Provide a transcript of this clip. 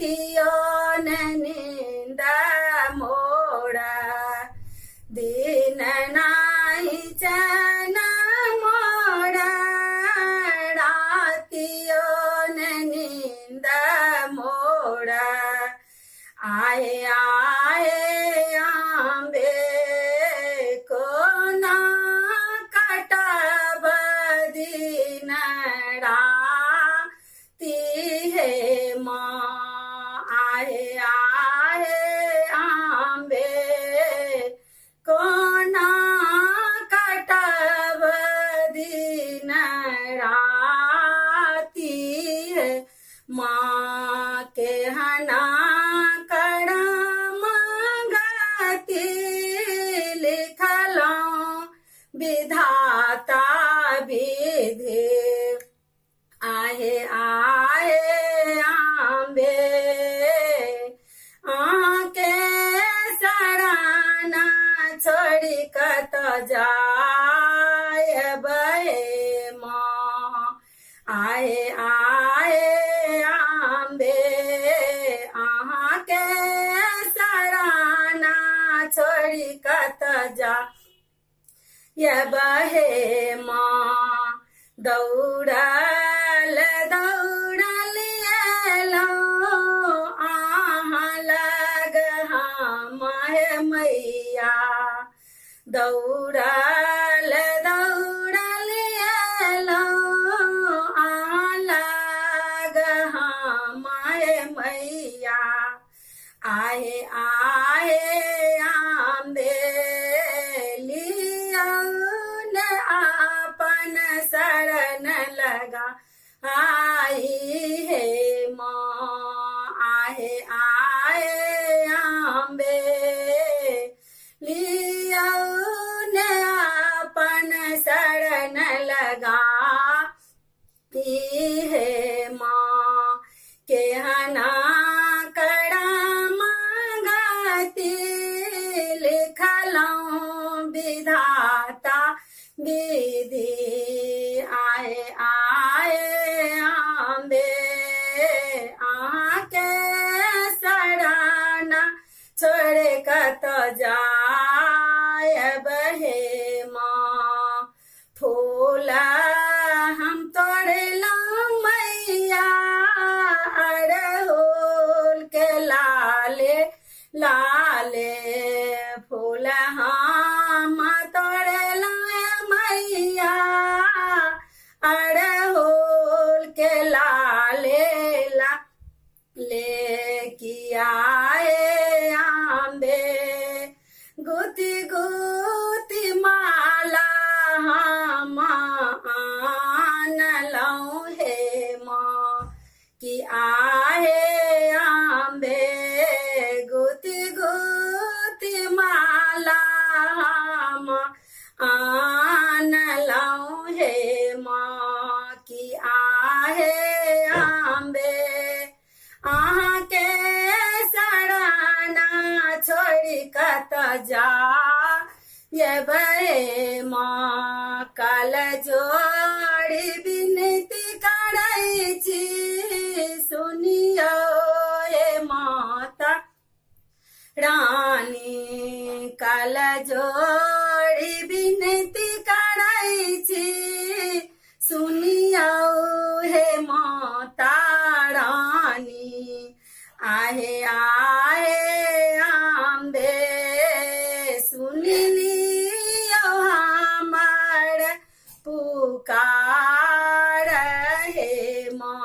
रातियो नींद मोड़ा दिन नाही चैन मोड़ा रातियो नींद मोड़ा आए आए आंबे को ना कटब दिन राती है माँ आए आए आंबे को ना कटब दिन राती है माँ के हना विधाता विधि आहे आए आंबे आके सराना छोड़ी कत जाए बहे माँ आए आए आंबे आके सराना छोड़ी कत जा ये बहे माँ दौड़ल दौड़ल एलो आहाँ लग हम मैया दौड़ल दौड़ल एलो आहाँ लग हम मैया आए आए आंबे आपन शरण लगा आई है माँ आहे आए आंबे लियौन आपन शरण लगा है माँ के हना कड़ा मांगती लिखलों विधाता विधि आए आए आंबे आके सराना छोड़े कत जाए बहे माँ फूल हम तोड़े मैया अड़हुल के लाले लाले फूल हम तोड़े मैया अड़हुल के लाले ला ले किया आंबे गुती गुती माला हम आन लऊं है माँ कि आहे आंबे गुती गुती माला हम आन लऊं है माँ की आहे आंबे आहाँ के सराना छोड़ी कत जा ये बहे माँ कल जोड़ी बिनती करई छी सुनियो ये माता रानी कल जोड़ी बिनती करई छी सुनियो हे माता रानी आहे आए आंबे सुन लियो हमर पुकार हे माँ